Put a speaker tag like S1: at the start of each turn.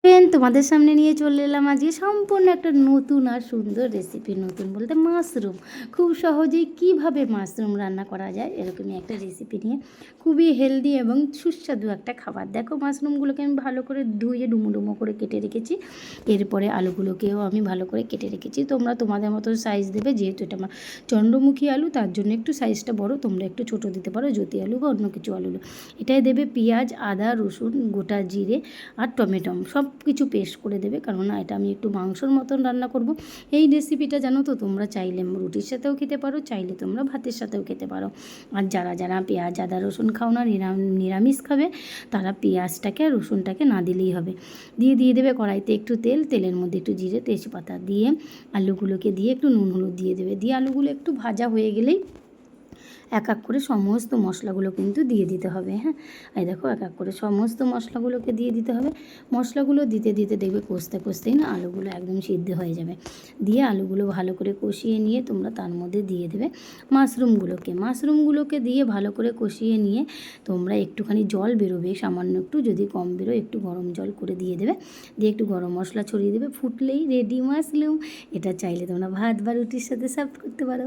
S1: তোমাদের সামনে নিয়ে চলে এলাম আজকে সম্পূর্ণ একটা নতুন আর সুন্দর রেসিপি। নতুন বলতে মাশরুম, খুব সহজেই কিভাবে মাশরুম রান্না করা যায় এরকমই একটা রেসিপি নিয়ে, খুবই হেলদি এবং সুস্বাদু একটা খাবার। দেখো, মাশরুমগুলোকে আমি ভালো করে ধুয়ে ডুমো ডুমো করে কেটে রেখেছি। এরপরে আলুগুলোকেও আমি ভালো করে কেটে রেখেছি। তোমরা তোমাদের মতো সাইজ দেবে, যেহেতু এটা আমার চন্দ্রমুখী আলু, তার জন্য একটু সাইজটা বড়। তোমরা একটু ছোটো দিতে পারো, জ্যোতি আলু বা অন্য কিছু আলু। এটাই দেবে পেঁয়াজ, আদা, রসুন, গোটা জিরে আর টমেটো, সব কিছু পেস্ট করে দেবে, কারণ এটা আমি একটু মাংসর মতন রান্না করব। এই রেসিপিটা জানো তো, তোমরা চাইলে রুটির সাথেও খেতে পারো, চাইলে তোমরা ভাতের সাথেও খেতে পারো। আর যারা যারা পেঁয়াজ, আদা, রসুন খাও না, নিরামিষ খাবে, তারা পেঁয়াজটাকে আর রসুনটাকে না দিলেই হবে। দিয়ে দেবে কড়াইতে একটু তেল, তেলের মধ্যে একটু জিরে, তেজপাতা দিয়ে আলুগুলোকে দিয়ে একটু নুন হলুদ দিয়ে দেবে। দিয়ে আলুগুলো একটু ভাজা হয়ে গেলেই এক এক করে সমস্ত মশলাগুলো কিন্তু দিয়ে দিতে হবে। হ্যাঁ, এই দেখো, এক এক করে সমস্ত মশলাগুলোকে দিয়ে দিতে হবে। মশলাগুলো দিতে দিতে দেখবে কষতে কষতেই না আলুগুলো একদম সিদ্ধ হয়ে যাবে। দিয়ে আলুগুলো ভালো করে কষিয়ে নিয়ে তোমরা তার মধ্যে দিয়ে দেবে মাশরুমগুলোকে দিয়ে ভালো করে কষিয়ে নিয়ে তোমরা একটুখানি জল বেরোবে, সামান্য একটু, যদি কম বেরোয় একটু গরম জল করে দিয়ে দেবে। দিয়ে একটু গরম মশলা ছড়িয়ে দেবে, ফুটলেই রেডি মাশরুম। এটা চাইলে তোমরা ভাত বা রুটির সাথে সার্ভ করতে পারো।